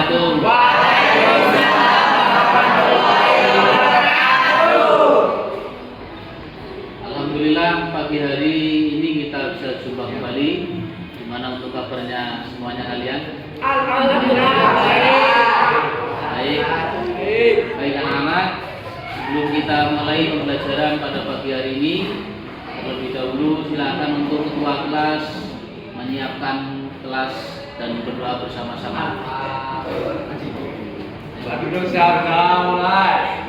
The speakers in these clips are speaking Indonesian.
wabarakatuh. Alhamdulillah pagi hari ini kita bisa jumpa kembali. Gimana untuk kabarnya semuanya kalian? Alhamdulillah Baik. Baik anak-anak. Sebelum kita mulai pembelajaran pada pagi hari ini, terlebih dahulu silakan untuk ketua kelas menyiapkan kelas dan berdoa bersama-sama. Duduk sama mulai.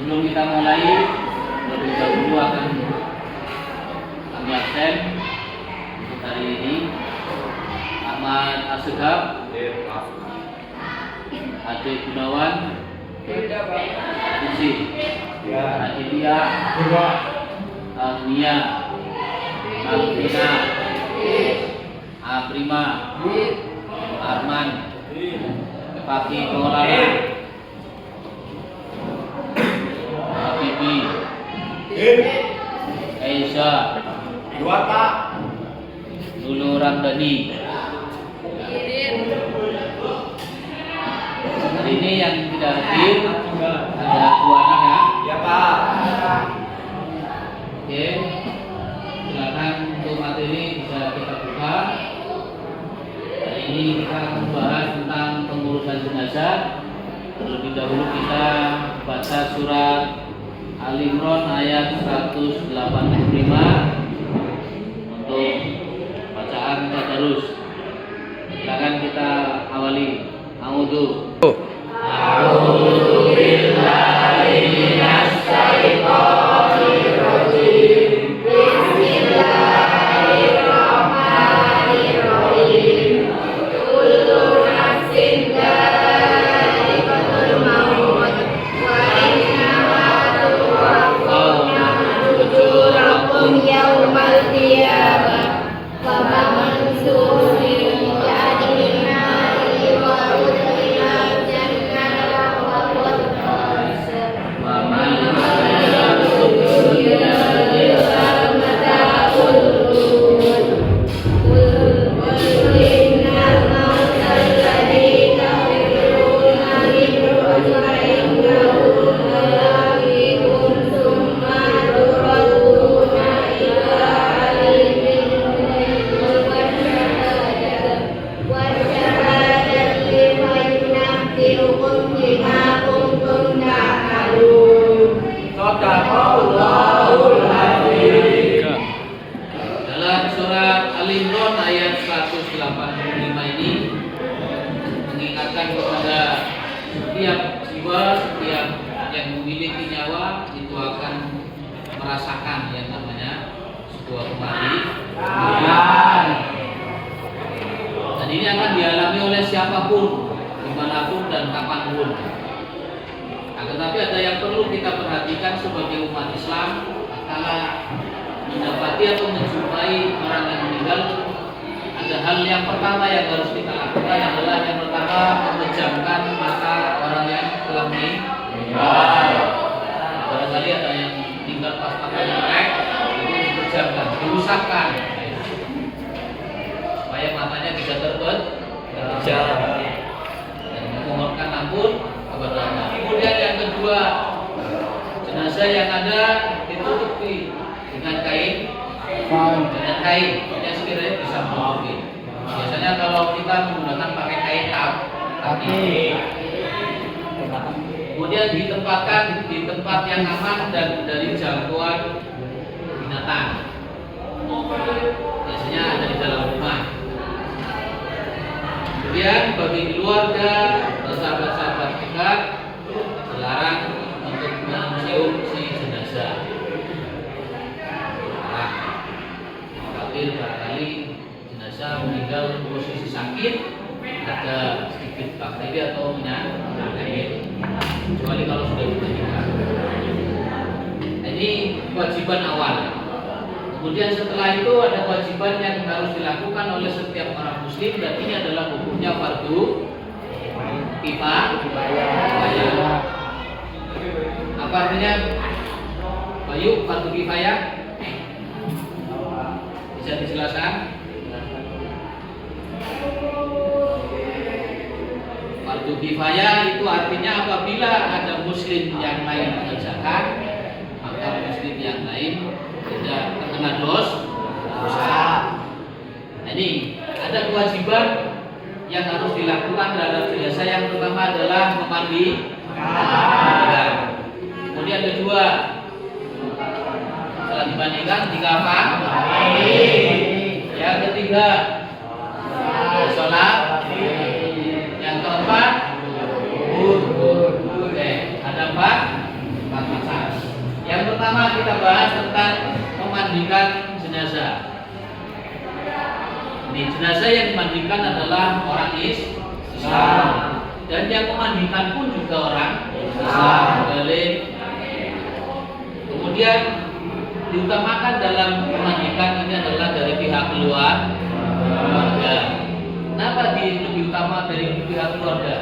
Sebelum kita mulai, terlebih dahulu akan kami absen untuk hari ini. Ahmad Asegaf, Ade Gunawan, Isi, Aditya, Agnia, Alvina, Aprima, Arman, Pati Pengelola, Bibi, Aisyah, Lulu Ramdhani. Hari ini yang tidak hadir ada dua anak ya. Ya Pak. Oke, silakan untuk materi bisa kita buka. Hari ini kita akan membahas tentang pengurusan jenazah. Terlebih dahulu kita baca surat Al-Imran ayat 185 untuk bacaan tadarus. Silakan kita awali. A'udzu billahi minasy syaithanir rajim. Bismillahirrahmanirrahim. Kullu nafsin dha'iqatul maut wa innama tuwaffawna ujurakum yaumal qiyamah. Faman zuhziha 'anil nari wa udkhilal jannata faqad faz. Wa man kana dalam surat Al-Imran ayat 185 ini mengingatkan kepada setiap jiwa, setiap yang memiliki nyawa itu akan merasakan yang namanya sebuah kematian. Dan ini akan dialami oleh siapapun, dimanapun dan kapanpun. Tetapi ada yang perlu kita perhatikan sebagai umat Islam. Kala mendapati atau menjumpai orang yang meninggal, ada hal yang pertama yang harus kita lakukan adalah yang pertama memejamkan mata orang yang telah meninggal. Barangkali ada yang tinggal pas pakai melek, itu dipejamkan, diusapkan supaya matanya bisa terpejam dan memohonkan ampun kepada Allah. Kemudian yang kedua, jenazah yang ada ditutupi dengan kain yang sekiranya bisa menutupi. Biasanya kalau kita menggunakan pakai kain kaki. Kemudian ditempatkan di tempat yang aman dan dari jangkauan binatang. Biasanya ada di dalam rumah. Kemudian bagi keluarga atau sahabat-sahabat dekat dilarang untuk mencium si jenazah. Nah, khawatir barangkali jenazah meninggal posisi sakit, ada sedikit bakteri atau penyakit. Kecuali kalau sudah dimandikan. Ini kewajiban awal. Kemudian setelah itu ada kewajiban yang harus dilakukan oleh setiap orang muslim, dan ini adalah hukumnya fardu kifayah. Apa artinya Bayu fardu kifayah? Bisa dijelaskan? Fardu kifayah itu artinya apabila ada muslim yang lain mengerjakan, maka muslim yang lain tidak terkena dosa. Nah, ini ada kewajiban yang harus dilakukan terhadap jenazah. Yang pertama adalah memandikan. Kemudian kedua, setelah dimandikan dikafan. Yang ketiga, sholat. Yang keempat, oke, ada empat masalah. Yang pertama kita bahas tentang memandikan jenazah. Ini jenazah yang dimandikan adalah orang Islam, dan yang memandikan pun juga orang Islam. Kemudian diutamakan dalam memandikan ini adalah dari pihak keluarga. Kenapa lebih utama dari pihak keluarga?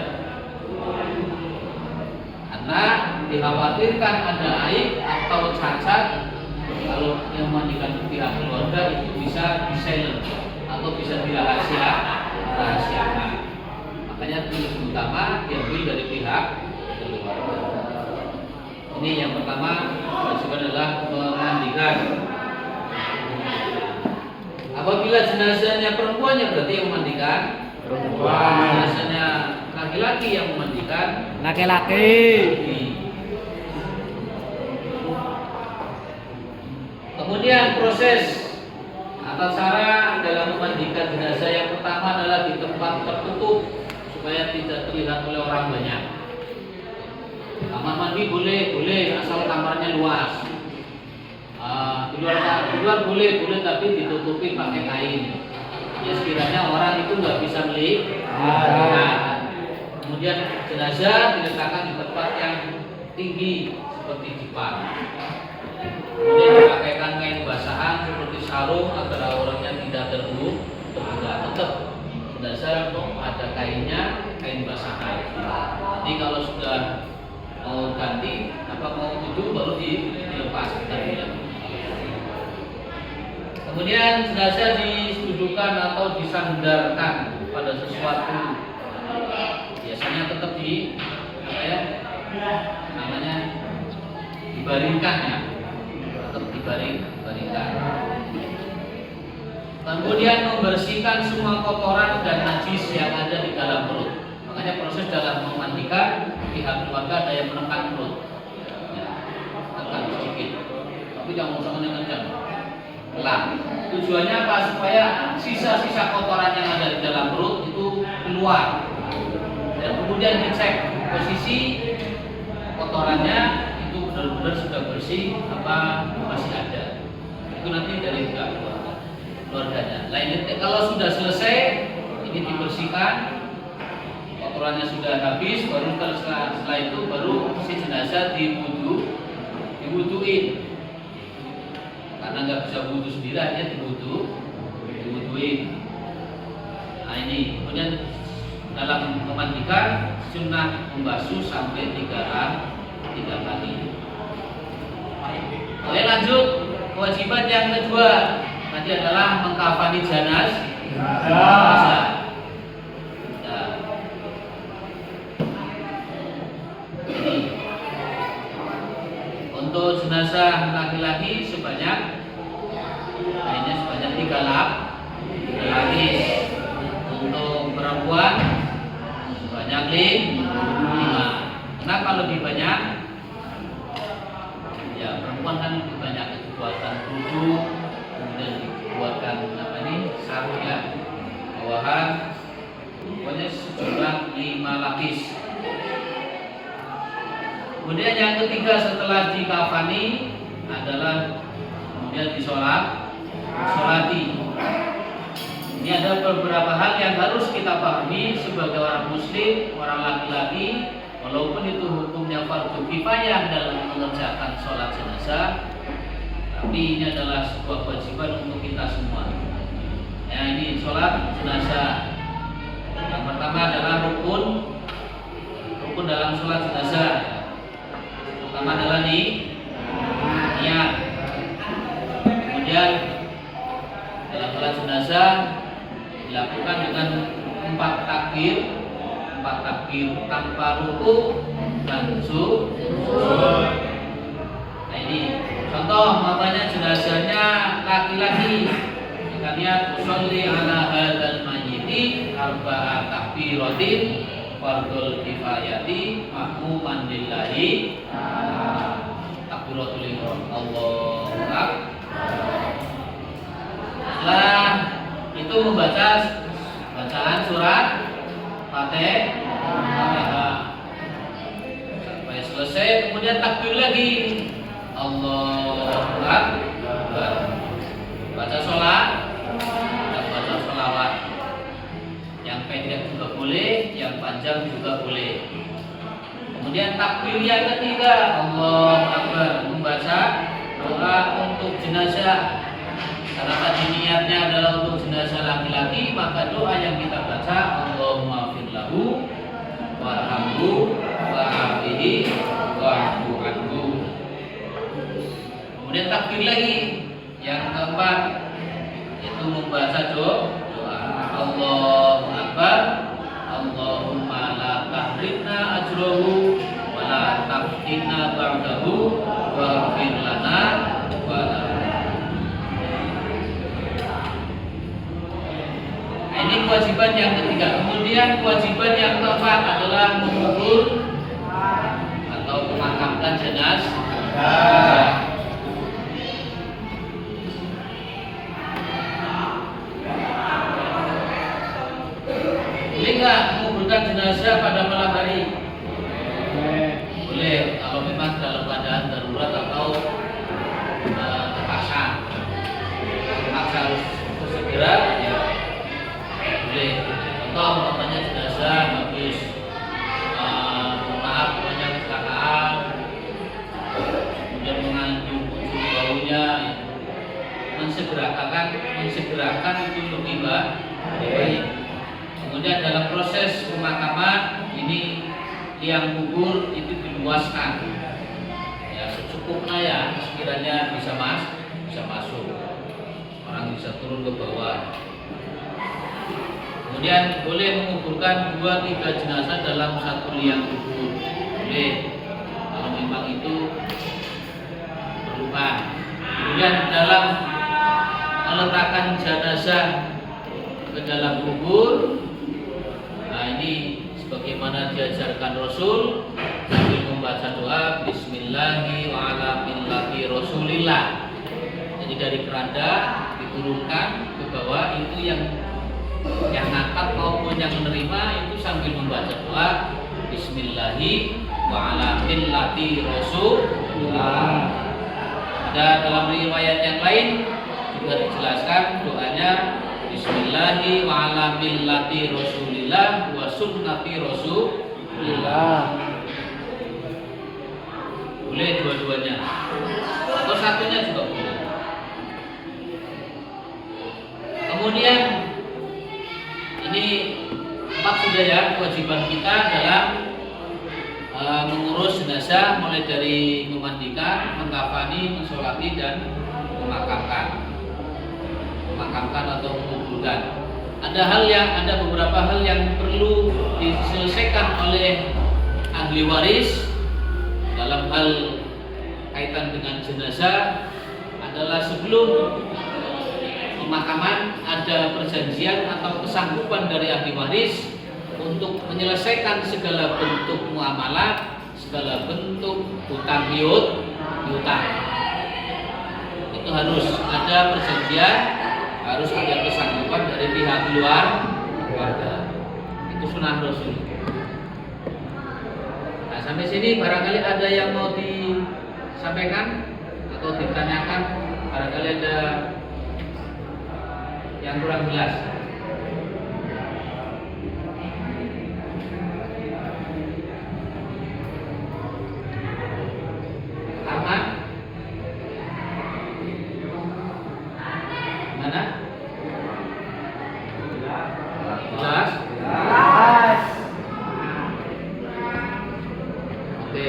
Karena dikhawatirkan ada aib atau cacat. Kalau yang memandikan pihak keluarga itu bisa di-silent atau bisa dirahasiakan. Makanya itu lebih utama diambil dari pihak keluarga. Ini yang pertama, kewajiban adalah memandikan. Apabila jenazahnya perempuan, ya berarti yang memandikan perempuan. Jenazahnya laki-laki yang memandikan Laki-laki. Kemudian proses atau cara dalam memandikan jenazah yang pertama adalah di tempat tertutup supaya tidak terlihat oleh orang banyak. Kamar mandi boleh asal kamarnya luas. Di luar boleh tapi ditutupi pakai kain. Ya sekiranya orang itu nggak bisa melihat. Kemudian jenazah diletakkan di tempat yang tinggi seperti dipan. Kemudian dipakaikan kain basahan seperti sarung agar auratnya tidak terbuka. Tetap jenazah ada kainnya, kain basahan. Nanti kalau sudah mau ganti mau tidur baru dilepas tadi. Kemudian jenazah ditujukan atau disandarkan pada sesuatu. Biasanya tetap dibaringkan ya. Tetap dibaringkan. Kemudian membersihkan semua kotoran dan najis yang ada di dalam perut. Makanya proses dalam memandikan pihak keluarga ada yang menekan perut. Ya, tekan sedikit. Tapi jangan usah kencang. Pelan. Tujuannya apa? Supaya sisa-sisa kotoran yang ada di dalam perut itu keluar. Dan kemudian dicek posisi kotorannya itu benar-benar sudah bersih apa masih ada. Itu nanti dari pihak keluarganya. Lainnya kalau sudah selesai ini dibersihkan, kotorannya sudah habis, baru setelah itu baru si jenazah diwuduin. Karena nggak bisa wudu sendiri, hanya diwuduin. Nah ini kemudian dalam memandikan sunnah membasuh sampai 3 kali. Oke, lanjut kewajiban yang kedua tadi adalah mengkafani jenazah. Untuk jenazah laki-laki sebanyak 3 lapis. Untuk perempuan sebanyak 5. Kenapa lebih banyak? Ya perempuan kan lebih banyak dibuatkan duduk, kemudian dibuatkan sarung ya, bawahan, pokoknya sejumlah 5 lapis. Kemudian yang ketiga setelah dikafani adalah kemudian disolati. Ini ada beberapa hal yang harus kita pahami sebagai orang muslim, orang laki-laki, walaupun itu hukumnya fardu kifayah dalam mengerjakan sholat jenazah, tapi ini adalah sebuah kewajiban untuk kita semua. Ya, ini sholat jenazah. Yang pertama adalah rukun dalam sholat jenazah. Pertama adalah niat. Kemudian dalam sholat jenazah dilakukan dengan 4 takbir tanpa ruku dan sujud. Nah ini contoh, makanya jenazahnya laki-laki. Kita lihat usolli ala hadzal mayyiti arba'a takbiratin fardul kifayati mahmuman lillahi takbiratul ihram Allahu akbar. Setelah itu membaca bacaan surat Fatihah sampai selesai, kemudian takbir lagi Allahu akbar. Baca sholat dan baca sholawat. Yang pendek juga boleh, yang panjang juga boleh. Kemudian takbir yang ketiga Allahu akbar, membaca doa untuk jenazah. Karena tadi niatnya adalah untuk jenazah laki-laki, maka doa yang kita baca Allahumma fir lahu warhamhu wa'afihi wa'fu anhu. Kemudian takbir lagi yang keempat, yaitu membaca doa Allahu akbar Allahumma la tahrimna ajrahu wa la taftinna ba'dahu waghfir lana wa ini kewajiban yang ketiga. Kemudian kewajiban yang keempat adalah mengubur atau memakamkan jenazah. Boleh nggak menguburkan jenazah pada malam hari? Boleh, kalau memang dalam keadaan darurat atau terpaksa harus segera ya. Boleh. Contoh katanya jenazah habis maaf banyak kecelakaan, kemudian mengandung baunya, mensegerakan itu lebih baik. Kemudian dalam proses pemakaman ini liang kubur itu diluaskan ya secukupnya ya, sekiranya bisa masuk, orang bisa turun ke bawah. Kemudian boleh menguburkan 2-3 jenazah dalam satu liang kubur. Boleh kalau memang itu perlukan. Kemudian dalam meletakkan jenazah ke dalam kubur, nah ini sebagaimana diajarkan Rasul sambil membaca doa Bismillahi wa ala millati Rasulillah. Jadi dari keranda diturunkan ke bawah, itu yang ngangkat maupun yang menerima itu sambil membaca doa Bismillahi wa ala millati Rasulillah. Dan dalam riwayat yang lain juga dijelaskan doanya Bismillahi wa ala millati Rasulillah wa sunnati Rasulillah. Boleh dua-duanya atau satunya juga boleh. Kemudian ini 4 sudah ya kewajiban kita dalam mengurus jenazah, mulai dari memandikan, mengkafani, mensolati dan memakamkan atau menguburkan. Ada beberapa hal yang perlu diselesaikan oleh ahli waris dalam hal kaitan dengan jenazah. Adalah sebelum pemakaman ada perjanjian atau kesanggupan dari ahli waris untuk menyelesaikan segala bentuk muamalah, segala bentuk hutang piutang. Itu harus ada perjanjian, harus ada kesanggupan dari pihak luar keluarga. sunnah Rasul. Nah, sampai sini barangkali ada yang mau disampaikan atau ditanyakan, barangkali ada yang kurang jelas. Ahmad? Mana? Jelas? Oke.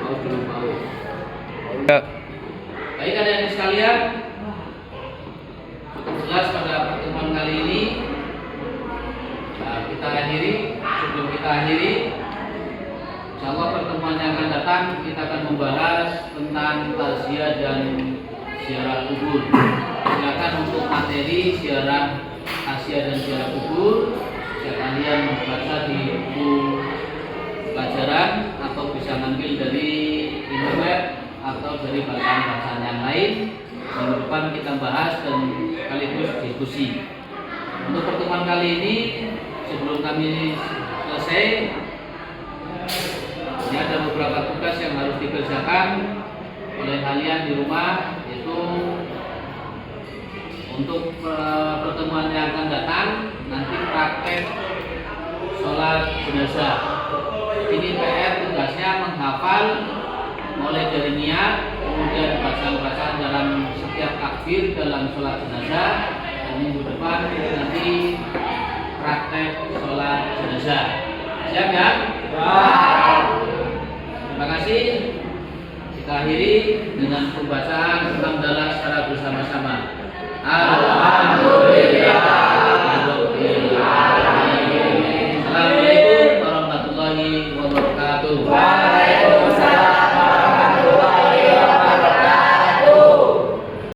Mau belum mau? Baik adik-adik sekalian, cukup jelas pada pertemuan kali ini. Nah, kita akhiri. Sebelum kita akhiri, insyaallah pertemuan yang akan datang kita akan membahas tentang takziah dan ziarah kubur. Silakan untuk materi ziarah takziah dan ziarah kubur, bisa kalian membaca di buku pelajaran atau bisa ngambil dari internet atau dari bacaan-bacaan yang lain. Minggu depan kita bahas dan sekaligus diskusi. Untuk pertemuan kali ini, sebelum kami selesai, ini ada beberapa tugas yang harus dikerjakan oleh kalian di rumah, yaitu untuk pertemuan yang akan datang nanti praktek sholat jenazah. Ini PR tugasnya menghafal mulai dari niat, kemudian bacaan-bacaan dalam setiap takbir dalam sholat jenazah, dan minggu depan nanti praktek sholat jenazah. Siap ya? Terima kasih. Kita akhiri dengan pembacaan hamdalah secara bersama-sama. Alhamdulillah.